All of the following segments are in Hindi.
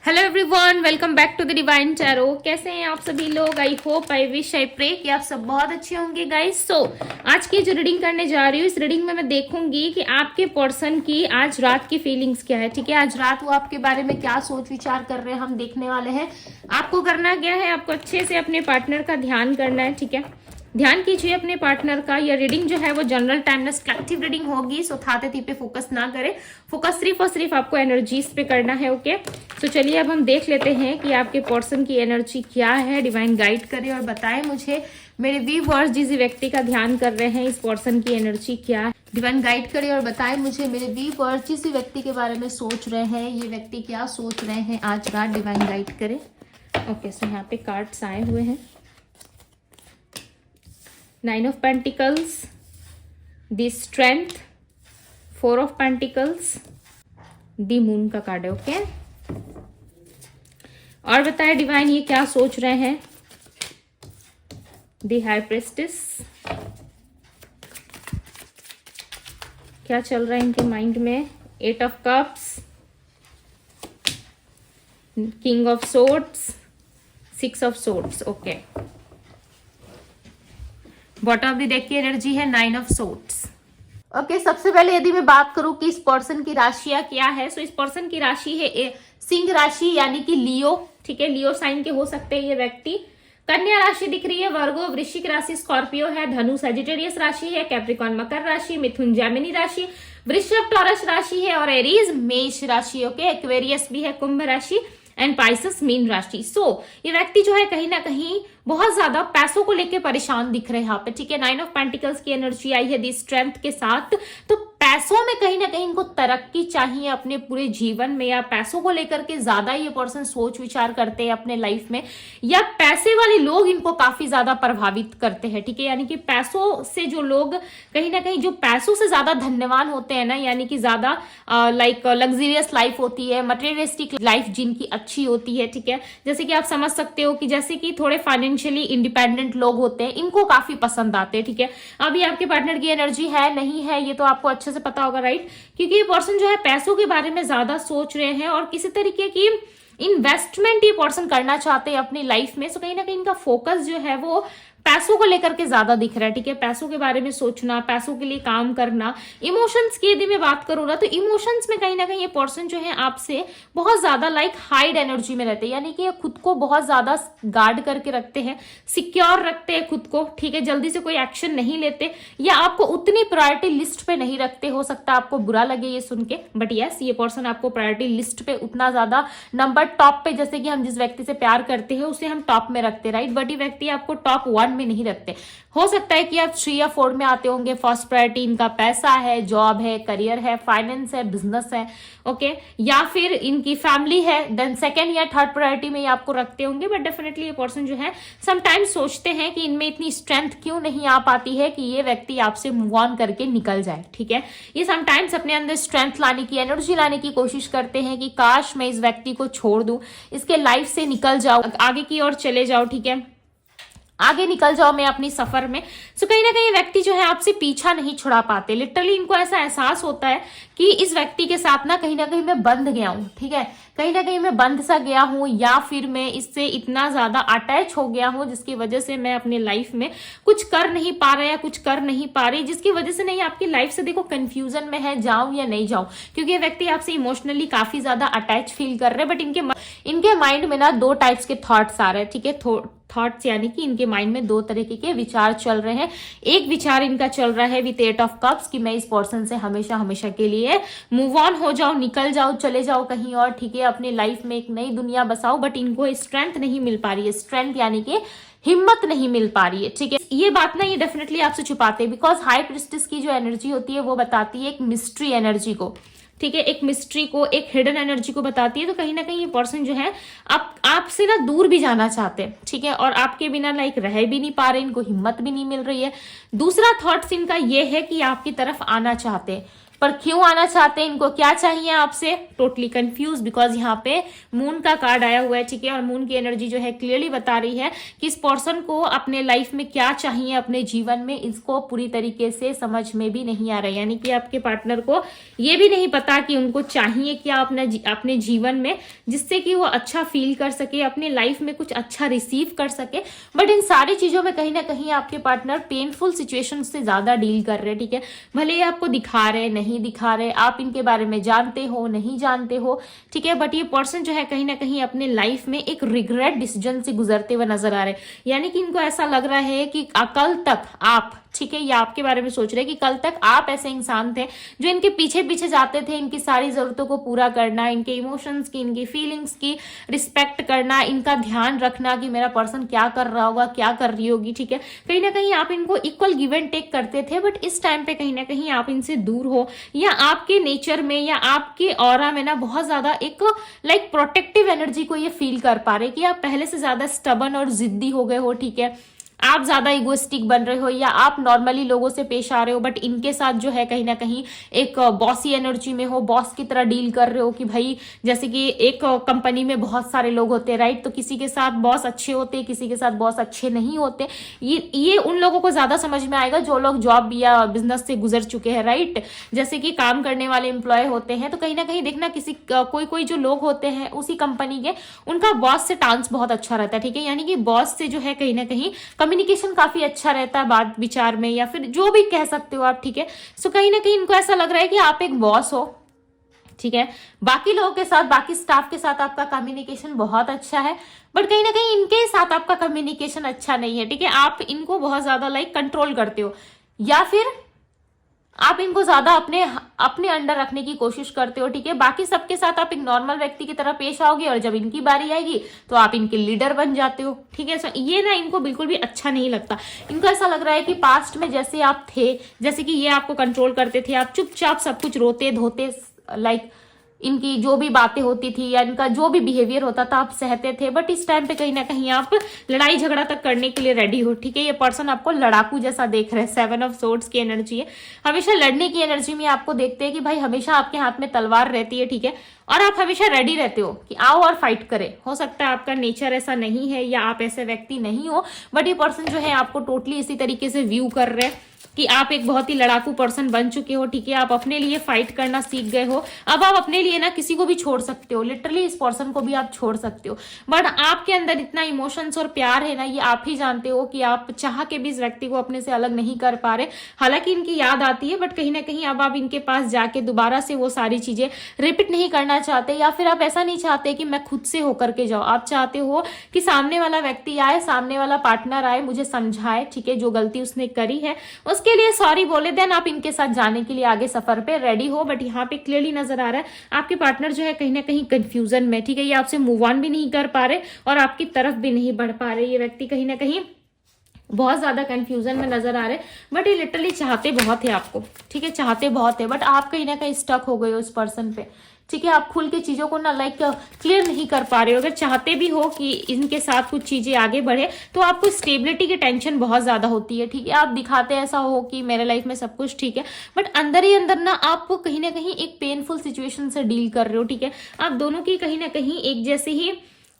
Hello everyone, welcome back to the Divine Tarot. कैसे हैं आप सभी लोग? I hope, I wish, I pray कि आप सब बहुत अच्छे होंगे गाइस। सो आज की जो रीडिंग करने जा रही हूँ, इस रीडिंग में मैं देखूंगी कि आपके पर्सन की आज रात की फीलिंग्स क्या है। ठीक है, आज रात वो आपके बारे में क्या सोच विचार कर रहे हैं, हम देखने वाले हैं। आपको करना क्या है, आपको अच्छे से अपने पार्टनर का ध्यान करना है। ठीक है, ध्यान कीजिए अपने पार्टनर का। यह रीडिंग जो है वो जनरल टाइमलेस कलेक्टिव रीडिंग होगी, सो थाते पे फोकस ना करें। फोकस सिर्फ और सिर्फ आपको एनर्जीज पे करना है। ओके, तो चलिए अब हम देख लेते हैं कि आपके पर्सन की एनर्जी क्या है। डिवाइन गाइड करे और बताए मुझे, मेरे व्यूअर्स जिस व्यक्ति का ध्यान कर रहे हैं, इस पर्सन की एनर्जी क्या है। डिवाइन गाइड करे और बताए मुझे, मेरे व्यूअर्स जिस व्यक्ति के बारे में सोच रहे हैं, ये व्यक्ति क्या सोच रहे हैं आज रात। डिवाइन गाइड करे। ओके, सो यहाँ पे कार्ड्स आए हुए हैं। 9 of Pentacles, the Strength, 4 of Pentacles, the Moon का कार्ड है। ओके, और बताए डिवाइन ये क्या सोच रहे हैं। The High Priestess, क्या चल रहा है इनके माइंड में। 8 of Cups, King of Swords, 6 of Swords। Okay, bottom of the deck की एनर्जी है 9 ऑफ सोर्ड्स। ओके, सबसे पहले यदि मैं बात करूं कि इस पर्सन की राशियां क्या है, सो इस पर्सन की राशि है सिंह राशि, यानी कि लियो। ठीक है, लियो साइन के हो सकते हैं ये व्यक्ति। कन्या राशि दिख रही है, वर्गो वृश्चिक राशि स्कॉर्पियो है, धनु सजिटेरियस राशि है, कैप्रिकॉन मकर राशि, मिथुन जेमिनी राशि, वृषभ टॉरस राशि है और एरीज मेष राशि। ओके, एक्वेरियस भी है, कुंभ राशि एंड पाइसेस मीन राशि। सो ये व्यक्ति जो है कहीं ना कहीं बहुत ज्यादा पैसों को लेके परेशान दिख रहे हैं यहाँ पे। ठीक है, 9 ऑफ पेंटिकल्स की एनर्जी आई है दी स्ट्रेंथ के साथ। तो पैसों में कहीं ना कहीं इनको तरक्की चाहिए अपने पूरे जीवन में, या पैसों को लेकर के ज्यादा ये पर्सन सोच विचार करते हैं अपने लाइफ में, या पैसे वाले लोग इनको काफी ज्यादा प्रभावित करते हैं। ठीक है, यानी कि पैसों से जो लोग कहीं ना कहीं जो पैसों से ज्यादा धन्यवान होते हैं ना, यानी कि ज्यादा लाइक लग्जरियस लाइफ होती है, मटेरियलिस्टिक लाइफ जिनकी अच्छी होती है। ठीक है, जैसे कि आप समझ सकते हो कि जैसे कि थोड़े फाइनेंशियली इंडिपेंडेंट लोग होते हैं, इनको काफी पसंद आते हैं। ठीक है, अभी आपके पार्टनर की एनर्जी है नहीं है ये तो आपको अच्छे से पता होगा, राइट? क्योंकि ये पर्सन जो है पैसों के बारे में ज्यादा सोच रहे हैं और किसी तरीके की इन्वेस्टमेंट ये पर्सन करना चाहते हैं अपनी लाइफ में। सो कहीं ना कहीं इनका फोकस जो है वो पैसों को लेकर के ज्यादा दिख रहा है। ठीक है, पैसों के बारे में सोचना, पैसों के लिए काम करना। इमोशंस की यदि मैं बात करूँ ना, तो इमोशंस में कहीं ना कहीं ये पर्सन जो है आपसे बहुत ज्यादा लाइक हाइड एनर्जी में रहते हैं, यानी कि ये खुद को बहुत ज्यादा गार्ड करके रखते हैं, सिक्योर रखते हैं खुद को। ठीक है, जल्दी से कोई एक्शन नहीं लेते, या आपको उतनी प्रायोरिटी लिस्ट पे नहीं रखते। हो सकता है आपको बुरा लगे ये सुन के, बट यस, ये पर्सन आपको प्रायोरिटी लिस्ट पे उतना ज्यादा नंबर टॉप पे, जैसे कि हम जिस व्यक्ति से प्यार करते हैं उसे हम टॉप में रखते हैं, राइट? बट ये व्यक्ति आपको टॉप 1 में नहीं रखते। हो सकता है कि आप 3 या 4 में आते होंगे। फर्स्ट प्रायोरिटी इनका पैसा है, जॉब है, करियर है, फाइनेंस है, बिजनेस है। ओके, या फिर इनकी फैमिली है, देन सेकंड या थर्ड प्रायोरिटी में ये आपको रखते होंगे। बट डेफिनेटली ये पर्सन जो है समटाइम्स सोचते हैं कि इनमें इतनी स्ट्रेंथ क्यों नहीं आ पाती है कि ये व्यक्ति आपसे मूव ऑन करके निकल जाए। ठीक है, ये समटाइम्स अपने अंदर स्ट्रेंथ लाने की, एनर्जी लाने की कोशिश करते हैं कि काश मैं इस व्यक्ति को छोड़ दूं, इसके लाइफ से निकल जाओ, आगे की ओर चले जाओ। ठीक है, आगे निकल जाओ मैं अपनी सफर में। सो कहीं ना कहीं व्यक्ति जो है आपसे पीछा नहीं छुड़ा पाते। लिटरली इनको ऐसा एहसास होता है कि इस व्यक्ति के साथ ना कहीं मैं बंध गया हूं। ठीक है, कहीं ना कहीं मैं बंध सा गया हूं, या फिर मैं इससे इतना ज्यादा अटैच हो गया हूं जिसकी वजह से मैं अपनी लाइफ में कुछ कर नहीं पा रहा या कुछ कर नहीं पा रही, जिसकी वजह से नहीं आपकी लाइफ से देखो कंफ्यूजन में है, जाऊं या नहीं जाऊं। क्योंकि ये व्यक्ति आपसे इमोशनली काफी ज्यादा अटैच फील कर रहे हैं, बट इनके माइंड में ना 2 टाइप्स के थॉट्स आ रहे हैं। ठीक है, थॉट्स यानी कि इनके माइंड में 2 तरीके के विचार चल रहे हैं। एक विचार इनका चल रहा है विद 8 ऑफ कप्स कि मैं इस पर्सन से हमेशा हमेशा के लिए मूव ऑन हो जाऊं, निकल जाऊं, चले जाओ कहीं और। ठीक है, अपनी लाइफ में एक नई दुनिया बसाओ, बट इनको स्ट्रेंथ नहीं मिल पा रही है। स्ट्रेंथ यानी कि हिम्मत नहीं मिल पा रही है। ठीक है, ये बात ना ये डेफिनेटली आपसे छुपाते हैं, बिकॉज हाई प्रिस्टेस की जो एनर्जी होती है वो बताती है एक मिस्ट्री एनर्जी को। ठीक है, एक मिस्ट्री को, एक हिडन एनर्जी को बताती है। तो कहीं ना कहीं ये पर्सन जो है आपसे ना दूर भी जाना चाहते हैं। ठीक है, और आपके बिना लाइक रह भी नहीं पा रहे, इनको हिम्मत भी नहीं मिल रही है। दूसरा थॉट्स इनका ये है कि आपकी तरफ आना चाहते हैं, पर क्यों आना चाहते हैं, इनको क्या चाहिए आपसे, टोटली कंफ्यूज, बिकॉज यहाँ पे मून का कार्ड आया हुआ है, ठीक है। और मून की एनर्जी जो है क्लियरली बता रही है कि इस पर्सन को अपने लाइफ में क्या चाहिए अपने जीवन में, इसको पूरी तरीके से समझ में भी नहीं आ रहा है। यानी कि आपके पार्टनर को ये भी नहीं पता कि उनको चाहिए क्या अपने जीवन में, जिससे कि वो अच्छा फील कर सके, अपने लाइफ में कुछ अच्छा रिसीव कर सके। बट इन सारी चीजों में कहीं ना कहीं आपके पार्टनर पेनफुल सिचुएशन से ज्यादा डील कर रहे हैं, ठीक है। भले ही आपको दिखा रहे नहीं दिखा रहे, आप इनके बारे में जानते हो नहीं जानते हो, ठीक है, बट ये पर्सन जो है कहीं ना कहीं अपने लाइफ में एक रिग्रेट डिसीजन से गुजरते हुए नजर आ रहे हैं। यानी कि इनको ऐसा लग रहा है कि कल तक आप, ठीक है, ये आपके बारे में सोच रहे हैं कि कल तक आप ऐसे इंसान थे जो इनके पीछे पीछे जाते थे, इनकी सारी जरूरतों को पूरा करना, इनके इमोशंस की, इनकी फीलिंग्स की रिस्पेक्ट करना, इनका ध्यान रखना कि मेरा पर्सन क्या कर रहा होगा, क्या कर रही होगी, ठीक है। कहीं ना कहीं आप इनको इक्वल गिव एंड टेक करते थे, बट इस टाइम पे कहीं ना कहीं आप इनसे दूर हो, या आपके नेचर में या आपके ऑरा में ना बहुत ज्यादा एक लाइक प्रोटेक्टिव एनर्जी को ये फील कर पा रहे कि आप पहले से ज्यादा स्टबन और जिद्दी हो गए हो, ठीक है। आप ज्यादा इगोइस्टिक बन रहे हो, या आप नॉर्मली लोगों से पेश आ रहे हो, बट इनके साथ जो है कहीं ना कहीं एक बॉसी एनर्जी में हो, बॉस की तरह डील कर रहे हो कि भाई जैसे कि एक कंपनी में बहुत सारे लोग होते हैं, राइट। तो किसी के साथ बॉस अच्छे होते, किसी के साथ बॉस अच्छे नहीं होते। ये उन लोगों को ज्यादा समझ में आएगा जो लोग जॉब या बिजनेस से गुजर चुके हैं, राइट। जैसे कि काम करने वाले एम्प्लॉय होते हैं, तो कहीं ना कहीं देखना किसी कोई जो लोग होते हैं उसी कंपनी के, उनका बॉस से टांस बहुत अच्छा रहता है, ठीक है। यानी कि बॉस से जो है कहीं ना कहीं कम्युनिकेशन काफी अच्छा रहता है बात विचार में, या फिर जो भी कह सकते हो आप, ठीक है। सो कहीं ना कहीं इनको ऐसा लग रहा है कि आप एक बॉस हो, ठीक है। बाकी लोगों के साथ, बाकी स्टाफ के साथ आपका कम्युनिकेशन बहुत अच्छा है, बट कहीं ना कहीं इनके साथ आपका कम्युनिकेशन अच्छा नहीं है, ठीक है। आप इनको बहुत ज्यादा लाइक कंट्रोल करते हो, या फिर आप इनको ज्यादा अपने अंडर रखने की कोशिश करते हो, ठीक है। बाकी सबके साथ आप एक नॉर्मल व्यक्ति की तरह पेश आओगे, और जब इनकी बारी आएगी तो आप इनके लीडर बन जाते हो, ठीक है। ये ना इनको बिल्कुल भी अच्छा नहीं लगता। इनको ऐसा लग रहा है कि पास्ट में जैसे आप थे, जैसे कि ये आपको कंट्रोल करते थे, आप चुपचाप सब कुछ रोते धोते, लाइक इनकी जो भी बातें होती थी या इनका जो भी बिहेवियर होता था आप सहते थे, बट इस टाइम पे कहीं ना कहीं आप लड़ाई झगड़ा तक करने के लिए रेडी हो, ठीक है। ये पर्सन आपको लड़ाकू जैसा देख रहे हैं, 7 ऑफ सोर्ड्स की एनर्जी है, हमेशा लड़ने की एनर्जी में आपको देखते हैं कि भाई हमेशा आपके हाथ में तलवार रहती है, ठीक है। और आप हमेशा रेडी रहते हो कि आओ और फाइट करें। हो सकता है आपका नेचर ऐसा नहीं है या आप ऐसे व्यक्ति नहीं हो, बट ये पर्सन जो है आपको टोटली इसी तरीके से व्यू कर रहे हैं कि आप एक बहुत ही लड़ाकू पर्सन बन चुके हो, ठीक है। आप अपने लिए फाइट करना सीख गए हो, अब आप अपने लिए ना किसी को भी छोड़ सकते हो, लिटरली इस पर्सन को भी आप छोड़ सकते हो। बट आपके अंदर इतना इमोशंस और प्यार है ना, ये आप ही जानते हो कि आप चाह के भी इस व्यक्ति को अपने से अलग नहीं कर पा रहे। हालांकि इनकी याद आती है, बट कहीं ना कहीं अब आप इनके पास जाके दोबारा से वो सारी चीजें रिपीट नहीं करना चाहते, या फिर आप ऐसा नहीं चाहते कि मैं खुद से होकर के जाऊं। आप चाहते हो कि सामने वाला व्यक्ति आए, सामने वाला पार्टनर आए, मुझे समझाए, ठीक है, जो गलती उसने करी है उसके लिए सॉरी बोले, देन आप इनके साथ जाने के लिए आगे सफर पे रेडी हो। बट यहाँ पे क्लियरली नजर आ रहा है आपके पार्टनर जो है कहीं ना कहीं कंफ्यूजन में, ठीक है। ये आपसे मूव ऑन भी नहीं कर पा रहे और आपकी तरफ भी नहीं बढ़ पा रहे। ये व्यक्ति कहीं ना कहीं बहुत ज्यादा कंफ्यूजन में नजर आ रहे, बट ये लिटरली चाहते बहुत है आपको, ठीक है, चाहते बहुत है, बट आप कहीं ना कहीं स्टक हो गए हो उस पर्सन पे, ठीक है। आप खुल के चीजों को ना लाइक क्लियर नहीं कर पा रहे हो। अगर चाहते भी हो कि इनके साथ कुछ चीजें आगे बढ़े, तो आपको स्टेबिलिटी की टेंशन बहुत ज्यादा होती है, ठीक है। आप दिखाते ऐसा हो कि मेरे लाइफ में सब कुछ ठीक है, बट अंदर ही अंदर ना आपको कहीं ना कहीं एक पेनफुल सिचुएशन से डील कर रहे हो, ठीक है। आप दोनों की कहीं ना कहीं एक जैसे ही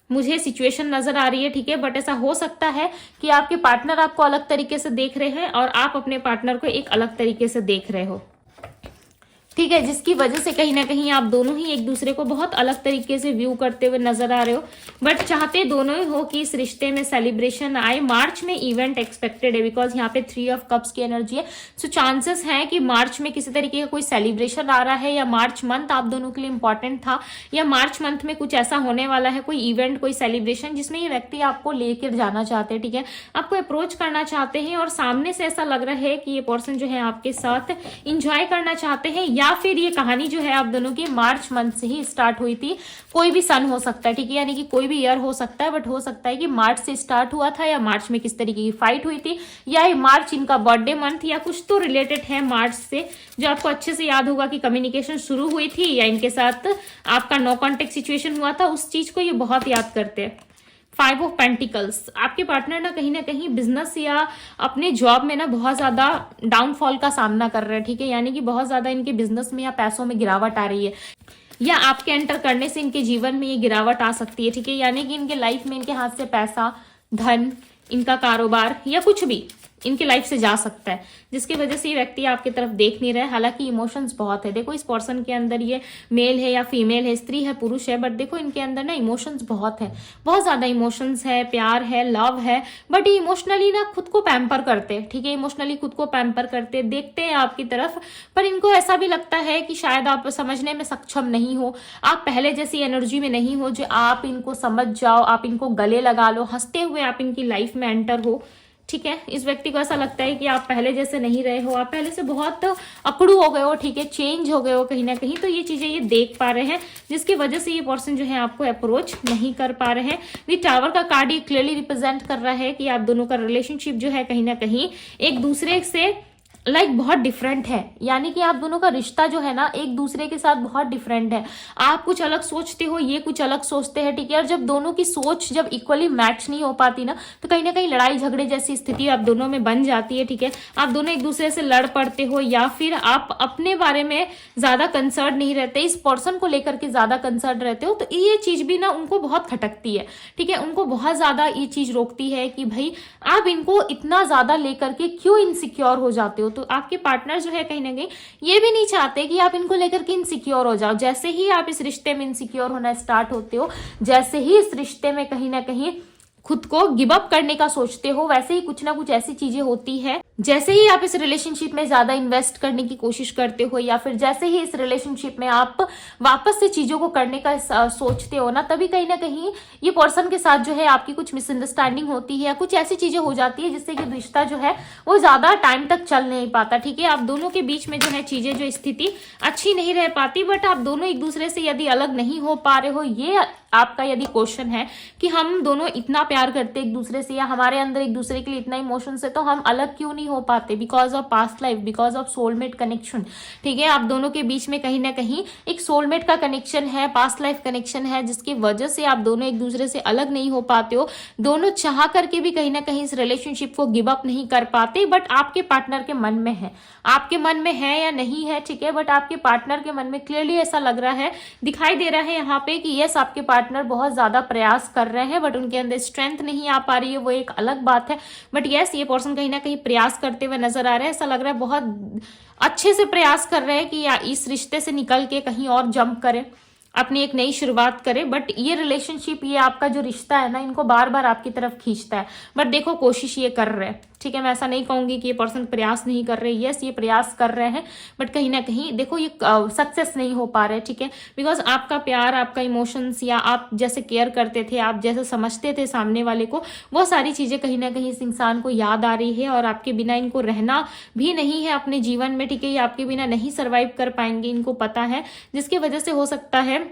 मुझे सिचुएशन नजर आ रही है, ठीक है। बट ऐसा हो सकता है कि आपके पार्टनर आपको अलग तरीके से देख रहे हैं और आप अपने पार्टनर को एक अलग तरीके से देख रहे हो, ठीक है, जिसकी वजह से कहीं ना कहीं आप दोनों ही एक दूसरे को बहुत अलग तरीके से व्यू करते हुए नजर आ रहे हो। बट चाहते दोनों ही हो कि इस रिश्ते में सेलिब्रेशन आए। मार्च में इवेंट एक्सपेक्टेड है, बिकॉज यहाँ पे 3 ऑफ कप्स की एनर्जी है। सो चांसेस है कि मार्च में किसी तरीके का कोई सेलिब्रेशन आ रहा है, या मार्च मंथ आप दोनों के लिए इंपॉर्टेंट था, या मार्च मंथ में कुछ ऐसा होने वाला है, कोई इवेंट, कोई सेलिब्रेशन जिसमें ये व्यक्ति आपको लेकर जाना चाहते हैं, ठीक है, आपको अप्रोच करना चाहते हैं। और सामने से ऐसा लग रहा है कि ये पर्सन जो है आपके साथ इंजॉय करना चाहते हैं, या फिर ये कहानी जो है आप दोनों की मार्च मंथ से ही स्टार्ट हुई थी। कोई भी सन हो सकता है, ठीक है, यानी कि कोई भी ईयर हो सकता है, बट हो सकता है कि मार्च से स्टार्ट हुआ था, या मार्च में किस तरीके की फाइट हुई थी, या ये मार्च इनका बर्थडे मंथ, या कुछ तो रिलेटेड है मार्च से जो आपको अच्छे से याद होगा कि कम्युनिकेशन शुरू हुई थी, या इनके साथ आपका नो कॉन्टेक्ट सिचुएशन हुआ था, उस चीज को ये बहुत याद करते हैं। 5 ऑफ पेंटिकल्स, आपके पार्टनर ना कहीं बिजनेस या अपने जॉब में ना बहुत ज्यादा डाउनफॉल का सामना कर रहे हैं, ठीक है, यानी कि बहुत ज्यादा इनके बिजनेस में या पैसों में गिरावट आ रही है, या आपके एंटर करने से इनके जीवन में ये गिरावट आ सकती है, ठीक है, यानी कि इनके लाइफ में इनके हाथ से पैसा, धन, इनका कारोबार या कुछ भी इनकी लाइफ से जा सकता है, जिसकी वजह से ये व्यक्ति आपकी तरफ देख नहीं रहा है। हालांकि इमोशंस बहुत है, देखो इस पर्सन के अंदर, ये मेल है या फीमेल है, स्त्री है पुरुष है, बट देखो इनके अंदर ना इमोशंस बहुत है, बहुत ज्यादा इमोशंस है, प्यार है, लव है, बट ये इमोशनली ना खुद को पैम्पर करते हैं, ठीक है, इमोशनली खुद को पैम्पर करते, देखते हैं आपकी तरफ, पर इनको ऐसा भी लगता है कि शायद आप समझने में सक्षम नहीं हो, आप पहले जैसी एनर्जी में नहीं हो जो आप इनको समझ जाओ, आप इनको गले लगा लो, हंसते हुए आप इनकी लाइफ में एंटर हो, ठीक है। इस व्यक्ति को ऐसा लगता है कि आप पहले जैसे नहीं रहे हो, आप पहले से बहुत अकड़ू हो गए हो, ठीक है, चेंज हो गए हो कहीं ना कहीं, तो ये चीजें ये देख पा रहे हैं, जिसकी वजह से ये पर्सन जो है आपको अप्रोच नहीं कर पा रहे हैं। द टावर का कार्ड ये क्लियरली रिप्रेजेंट कर रहा है कि आप दोनों का रिलेशनशिप जो है कहीं ना कहीं एक दूसरे से बहुत डिफरेंट है, यानी कि आप दोनों का रिश्ता जो है ना एक दूसरे के साथ बहुत डिफरेंट है, आप कुछ अलग सोचते हो, ये कुछ अलग सोचते हैं, ठीक है, और जब दोनों की सोच जब इक्वली मैच नहीं हो पाती ना, तो कहीं ना कहीं लड़ाई झगड़े जैसी स्थिति आप दोनों में बन जाती है, ठीक है, आप दोनों एक दूसरे से लड़ पड़ते हो, या फिर आप अपने बारे में ज्यादा कंसर्न नहीं रहते, इस पर्सन को लेकर के ज्यादा कंसर्न रहते हो, तो ये चीज भी ना उनको बहुत खटकती है, ठीक है, उनको बहुत ज्यादा ये चीज रोकती है कि भाई आप इनको इतना ज्यादा लेकर के क्यों इनसिक्योर हो जाते हो। तो आपके पार्टनर जो है कहीं ना कहीं ये भी नहीं चाहते कि आप इनको लेकर के इनसिक्योर हो जाओ। जैसे ही आप इस रिश्ते में इनसिक्योर होना स्टार्ट होते हो, जैसे ही इस रिश्ते में कहीं ना कहीं खुद को गिव अप करने का सोचते हो, वैसे ही कुछ ना कुछ ऐसी चीजें होती है, जैसे ही आप इस रिलेशनशिप में ज्यादा इन्वेस्ट करने की कोशिश करते हो, या फिर जैसे ही इस रिलेशनशिप में आप वापस से चीजों को करने का सोचते हो ना, तभी कहीं ना कहीं ये पर्सन के साथ जो है आपकी कुछ मिसअंडरस्टैंडिंग होती है, या कुछ ऐसी चीजें हो जाती है जिससे कि रिश्ता जो है वो ज्यादा टाइम तक चल नहीं पाता, ठीक है, आप दोनों के बीच में जो है चीजें जो स्थिति अच्छी नहीं रह पाती, बट आप दोनों एक दूसरे से यदि अलग नहीं हो पा रहे हो, ये आपका यदि क्वेश्चन है कि हम दोनों इतना प्यार करते एक दूसरे से, या हमारे अंदर एक दूसरे के लिए इतना इमोशंस है, तो हम अलग क्यों नहीं हो पाते, because of past life, because of soulmate connection, ठीक है, आप दोनों के बीच में कहीं ना कहीं एक सोलमेट का कनेक्शन है, पास्ट लाइफ कनेक्शन है, जिसकी वजह से आप दोनों एक दूसरे से अलग नहीं हो पाते हो, दोनों चाह करके भी कहीं ना कहीं इस रिलेशनशिप को गिव अप नहीं कर पाते, बट आपके पार्टनर के मन में है, आपके मन में है या नहीं है, ठीक है, बट आपके पार्टनर के मन में क्लियरली ऐसा लग रहा है, दिखाई दे रहा है यहाँ पे कि यस आपके पार्टनर बहुत ज्यादा प्रयास कर रहे हैं, बट उनके अंदर स्ट्रेंथ नहीं आ पा रही है, वो एक अलग बात है, बट यस ये पर्सन कहीं ना कहीं प्रयास करते हुए नजर आ रहे हैं, ऐसा लग रहा है बहुत अच्छे से प्रयास कर रहे हैं कि इस रिश्ते से निकल के कहीं और जंप करें, अपनी एक नई शुरुआत करे, बट ये रिलेशनशिप, ये आपका जो रिश्ता है ना, इनको बार बार आपकी तरफ खींचता है, बट देखो कोशिश ये कर रहे हैं, ठीक है, मैं ऐसा नहीं कहूंगी कि ये पर्सन प्रयास नहीं कर रहे, यस ये प्रयास कर रहे हैं, बट कहीं ना कहीं देखो ये सक्सेस नहीं हो पा रहे, ठीक है, बिकॉज आपका प्यार, आपका इमोशंस, या आप जैसे केयर करते थे, आप जैसे समझते थे सामने वाले को, वो सारी चीजें कहीं ना कहीं इस इंसान को याद आ रही है, और आपके बिना इनको रहना भी नहीं है अपने जीवन में, ठीक है, ये आपके बिना नहीं सर्वाइव कर पाएंगे, इनको पता है, जिसकी वजह से हो सकता है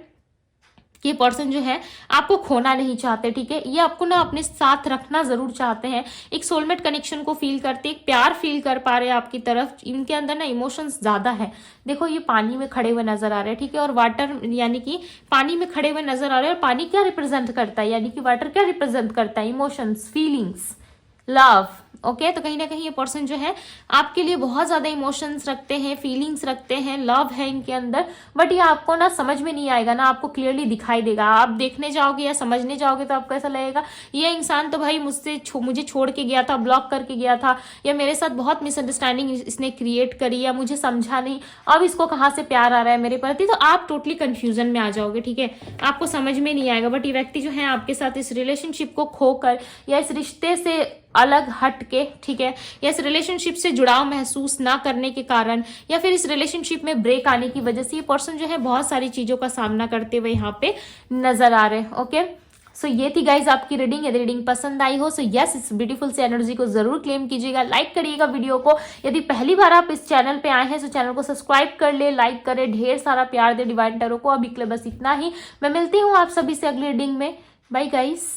कि ये पर्सन जो है आपको खोना नहीं चाहते, ठीक है, ये आपको ना अपने साथ रखना जरूर चाहते हैं, एक सोलमेट कनेक्शन को फील करते, एक प्यार फील कर पा रहे हैं आपकी तरफ, इनके अंदर ना इमोशंस ज्यादा है, देखो ये पानी में खड़े हुए नजर आ रहे हैं, ठीक है, और वाटर यानी कि पानी में खड़े हुए नजर आ रहे हैं, और पानी क्या रिप्रेजेंट करता है, यानी कि वाटर क्या रिप्रेजेंट करता है, इमोशंस, फीलिंग्स, लव, ओके, तो कहीं ना कहीं ये पर्सन जो है आपके लिए बहुत ज्यादा इमोशंस रखते हैं, फीलिंग्स रखते हैं, लव है इनके अंदर, बट ये आपको ना समझ में नहीं आएगा ना, आपको क्लियरली दिखाई देगा, आप देखने जाओगे या समझने जाओगे तो आपको ऐसा लगेगा ये इंसान तो भाई मुझे छोड़ के गया था, ब्लॉक करके गया था, या मेरे साथ बहुत मिसअंडरस्टैंडिंग इसने क्रिएट करी, या मुझे समझा नहीं, अब इसको कहाँ से प्यार आ रहा है मेरे प्रति, तो आप टोटली कंफ्यूजन में आ जाओगे, ठीक है, आपको समझ में नहीं आएगा, बट ये व्यक्ति जो है आपके साथ इस रिलेशनशिप को खोकर, या इस रिश्ते से अलग हट के, ठीक है, या इस रिलेशनशिप से जुड़ाव महसूस ना करने के कारण, या फिर इस रिलेशनशिप में ब्रेक आने की वजह से ये पर्सन जो है बहुत सारी चीजों का सामना करते हुए यहाँ पे नजर आ रहे हैं। ओके, सो ये थी गाइज आपकी रीडिंग, यदि रीडिंग पसंद आई हो सो यस इस ब्यूटीफुल से एनर्जी को जरूर क्लेम कीजिएगा, लाइक करिएगा वीडियो को, यदि पहली बार आप इस चैनल पे आए हैं तो चैनल को सब्सक्राइब कर ले, लाइक करे, ढेर सारा प्यार दे डिवाइन टैरो को। अभी के लिए बस इतना ही, मैं मिलती हूँ आप सभी से अगली रीडिंग में, बाय गाइस।